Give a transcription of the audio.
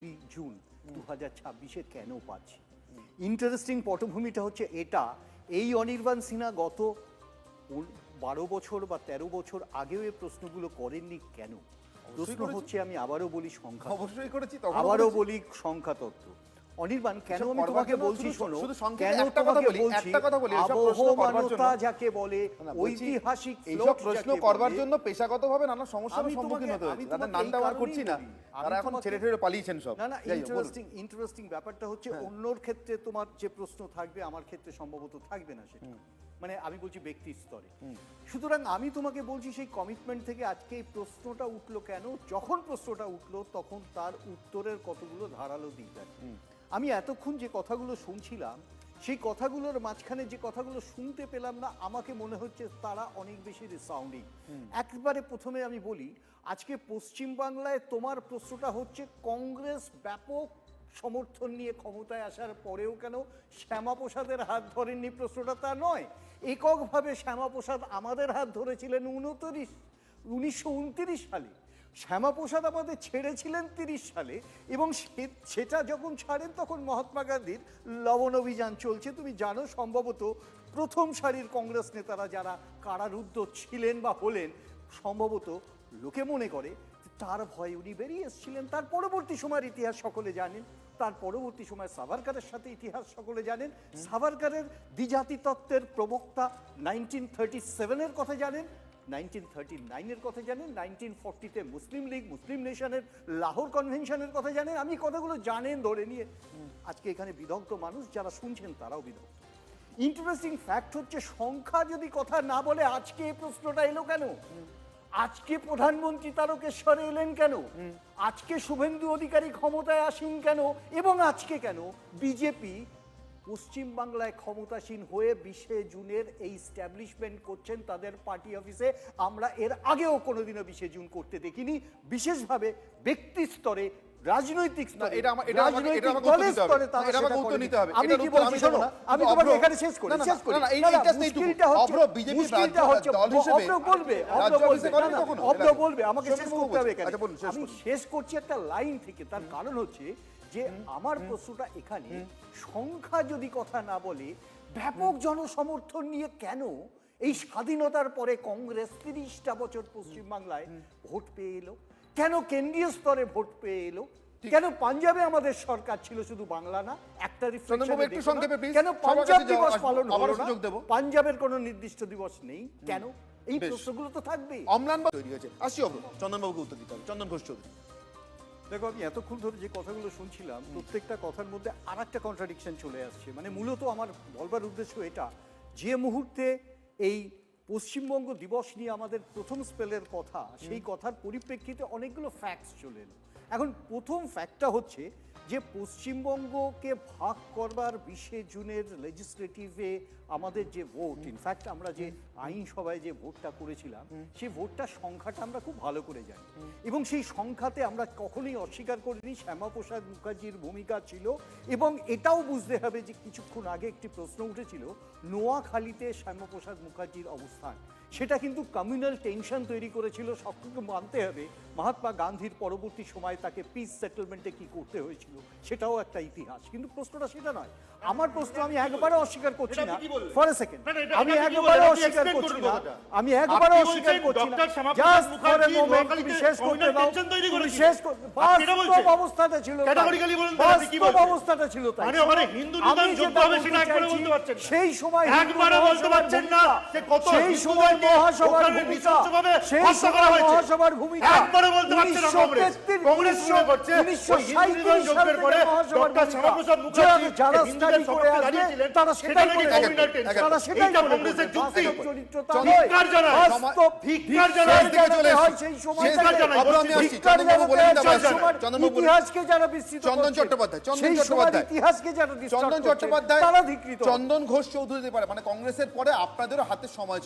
June 2026-এ কেন পাচ্ছি। Interesting পটভূমিটা হচ্ছে এটা, এই অনির্বাণ সিনহা গত 12 বছর বা 13 বছর আগেও এই প্রশ্নগুলো করেননি কেন? প্রশ্ন হচ্ছে, আমি আবারও বলি সংখ্যা, অবশ্যই করেছি, আবারও বলি সংখ্যা তত্ত্ব। অনির্বাণ, কেন আমি তোমাকে বলছি শোনো, কেন তোমাকে বলছি আবহমানতা যাকে বলে, ঐতিহাসিক এইসব প্রশ্ন করবার জন্য পেশাগতভাবে নানা সমস্যার সম্মুখীন হতে হয়েছে। তাদের নামটা আর করছি না, তারা এখন ছেড়ে ছেড়ে পালিয়েছেন সব। না, ইন্টারেস্টিং ব্যাপারটা হচ্ছে অন্যর ক্ষেত্রে তোমার যে প্রশ্ন থাকবে আমার ক্ষেত্রে সম্ভবত থাকবে না সেটা, মানে আমি বলছি ব্যক্তি স্তরে। সুতরাং আমি তোমাকে বলছি সেই কমিটমেন্ট থেকে আজকে এই প্রশ্নটা উঠলো কেন, যখন প্রশ্নটা উঠলো তখন তার উত্তরের কতগুলো ধারালো দিক আছে। আমি এতক্ষণ যে কথাগুলো শুনছিলাম সেই কথাগুলোর মাঝখানে যে কথাগুলো শুনতে পেলাম না, আমাকে মনে হচ্ছে তারা অনেক বেশি রিসাউন্ডিং। একবারে প্রথমে আমি বলি, আজকে পশ্চিমবাংলায় তোমার প্রশ্নটা হচ্ছে কংগ্রেস ব্যাপক সমর্থন নিয়ে ক্ষমতায় আসার পরেও কেন শ্যামাপ্রসাদের হাত ধরেননি, প্রশ্নটা তা নয়। এককভাবে শ্যামাপ্রসাদ আমাদের হাত ধরেছিলেন 1929 সালে, শ্যামাপ্রসাদ আমাদের ছেড়েছিলেন 30 সালে, এবং সেটা যখন ছাড়েন তখন মহাত্মা গান্ধীর লবণ অভিযান চলছে। তুমি জানো, সম্ভবত প্রথম সারির কংগ্রেস নেতারা যারা কারারুদ্ধ ছিলেন বা হলেন, সম্ভবত লোকে মনে করে তার ভয়ে উনি বেরিয়ে এসেছিলেন। তার পরবর্তী সময়ের ইতিহাস সকলে জানেন, তার পরবর্তী সময় সাভারকারের সাথে ইতিহাস সকলে জানেন। সাভারকারের দ্বিজাতি তত্ত্বের প্রবক্তা 1937-এর কথা জানেন, 1939-এর কথা জানেন, 1940-তে মুসলিম লীগ, মুসলিম নেশনের লাহোর কনভেনশনের কথা জানেন। আমি কথাগুলো জানেন ধরে নিয়ে আজকে এখানে বিদগ্ধ মানুষ যারা শুনছেন তারাও বিদগ্ধ। ইন্টারেস্টিং ফ্যাক্ট হচ্ছে, সংখ্যা যদি কথা না বলে আজকে এই প্রশ্নটা এলো কেন, আজকে প্রধানমন্ত্রী তারকেশ্বরে এলেন কেন, আজকে শুভেন্দু অধিকারী ক্ষমতায় আসেন কেন, এবং আজকে কেন বিজেপি পশ্চিমবাংলায় ক্ষমতাসীন হয়ে 20শে জুনের এই স্ট্যাবলিশমেন্ট করছেন তাদের পার্টি অফিসে। আমরা এর আগেও কোনোদিনও 20শে জুন করতে দেখিনি, বিশেষভাবে ব্যক্তি স্তরে, রাজনৈতিক স্তরে, আমি তোমাকে এখানে শেষ করি। আমাকে শেষ করতে হবে এখানে। আমি শেষ করছি একটা লাইন থেকে, তার কারণ হচ্ছে যে আমার প্রশ্নটা এখানে, সংখ্যা যদি কথা না বলে ব্যাপক জনসমর্থন নিয়ে কেন এই স্বাধীনতার পরে কংগ্রেস 30টা বছর পশ্চিমবাংলায় ভোট পেয়ে এলো, কেন কেন্দ্রীয় স্তরে ভোট পেয়ে এলো, কেন পাঞ্জাবে আমাদের সরকার ছিল, শুধু বাংলা না, একটা কেন পাঞ্জাব দিবস পালন হলো না, পাঞ্জাবের কোনো নির্দিষ্ট দিবস নেই কেন, এই প্রশ্নগুলো তো থাকবেই। অম্লানবাবু তৈরি হয়েছে, আসি চন্দনবাবুকে উত্তর দিতে হবে। চন্দন ঘোষ চৌধুরী, দেখো, আমি এতক্ষণ ধরে যে কথাগুলো শুনছিলাম প্রত্যেকটা কথার মধ্যে আর একটা কন্ট্রাডিকশন চলে আসছে। মানে মূলত আমার বলবার উদ্দেশ্য এটা, যে মুহূর্তে এই পশ্চিমবঙ্গ দিবস নিয়ে আমাদের প্রথম স্পেলের কথা, সেই কথার পরিপ্রেক্ষিতে অনেকগুলো ফ্যাক্টস চলে এলো। এখন প্রথম ফ্যাক্টটা হচ্ছে যে পশ্চিমবঙ্গকে ভাগ করবার 20শে জুনের লেজিসলেটিভে আমাদের যে ভোট, ইনফ্যাক্ট আমরা যে আইনসভায় যে ভোটটা করেছিলাম, সেই ভোটটার সংখ্যাটা আমরা খুব ভালো করে জানি, এবং সেই সংখ্যাতে আমরা কখনোই অস্বীকার করিনি শ্যামাপ্রসাদ মুখার্জির ভূমিকা ছিল। এবং এটাও বুঝতে হবে যে কিছুক্ষণ আগে একটি প্রশ্ন উঠেছিল, নোয়াখালীতে শ্যামাপ্রসাদ মুখার্জির অবস্থান, সেটা কিন্তু কমিউনাল টেনশন তৈরি করেছিল। সবকিছু মানতে হবে, মহাত্মা গান্ধীর পরবর্তী সময় তাকে পিস সেটেলমেন্টে কি করতে হয়েছিল সেটাও একটা ইতিহাস, কিন্তু প্রশ্নটা সেটা নয়। আমার প্রশ্ন, আমি একবারও অস্বীকার করছি না, ফর এ সেকেন্ড, আমি একবারও অস্বীকার করছি না, আমি একবারও অস্বীকার করছি না, জাস্ট ফর এ মোমেন্ট, তুমি শেষ করতে দাও, তুমি শেষ করতে, বাস্তব অবস্থাটা ছিল, বাস্তব অবস্থাটা ছিল তাই, মানে ওখানে হিন্দু নিধন যোগ্য হবে সেটা একবারও বলতে পারছেন না, সেই সময় একবারও বলতে পারছেন না যে কত সেই সময় মহাসভার ভূমিকা, সেই সময় মহাসভার ভূমিকা একবারও বলতে পারছেন না। কংগ্রেস মনে করছে 1937 সালের পরে ডক্টর শ্যামাপ্রসাদ মুখার্জি যারা স্টাডি করে আসছিলেন তারা সেটাই বলেছেন, তারা সেটাই কংগ্রেসের যুক্তি চরিত্রতা ধিক্কার জানায়, বাস্তব ধিক্কার জানায়, সেই সময় ধিক্কার জানায়। আমি আসছি, চন্দনবাবু বলেন, ইতিহাসকে যারা বিস্তৃত, চন্দন চট্টোপাধ্যায়, ইতিহাসকে যারা চন্দন চট্টোপাধ্যায়, তারা ধিকৃত। চন্দন ঘোষ চৌধুরী, মানে কংগ্রেসের পরে আপনাদেরও হাতে সময় ছিল।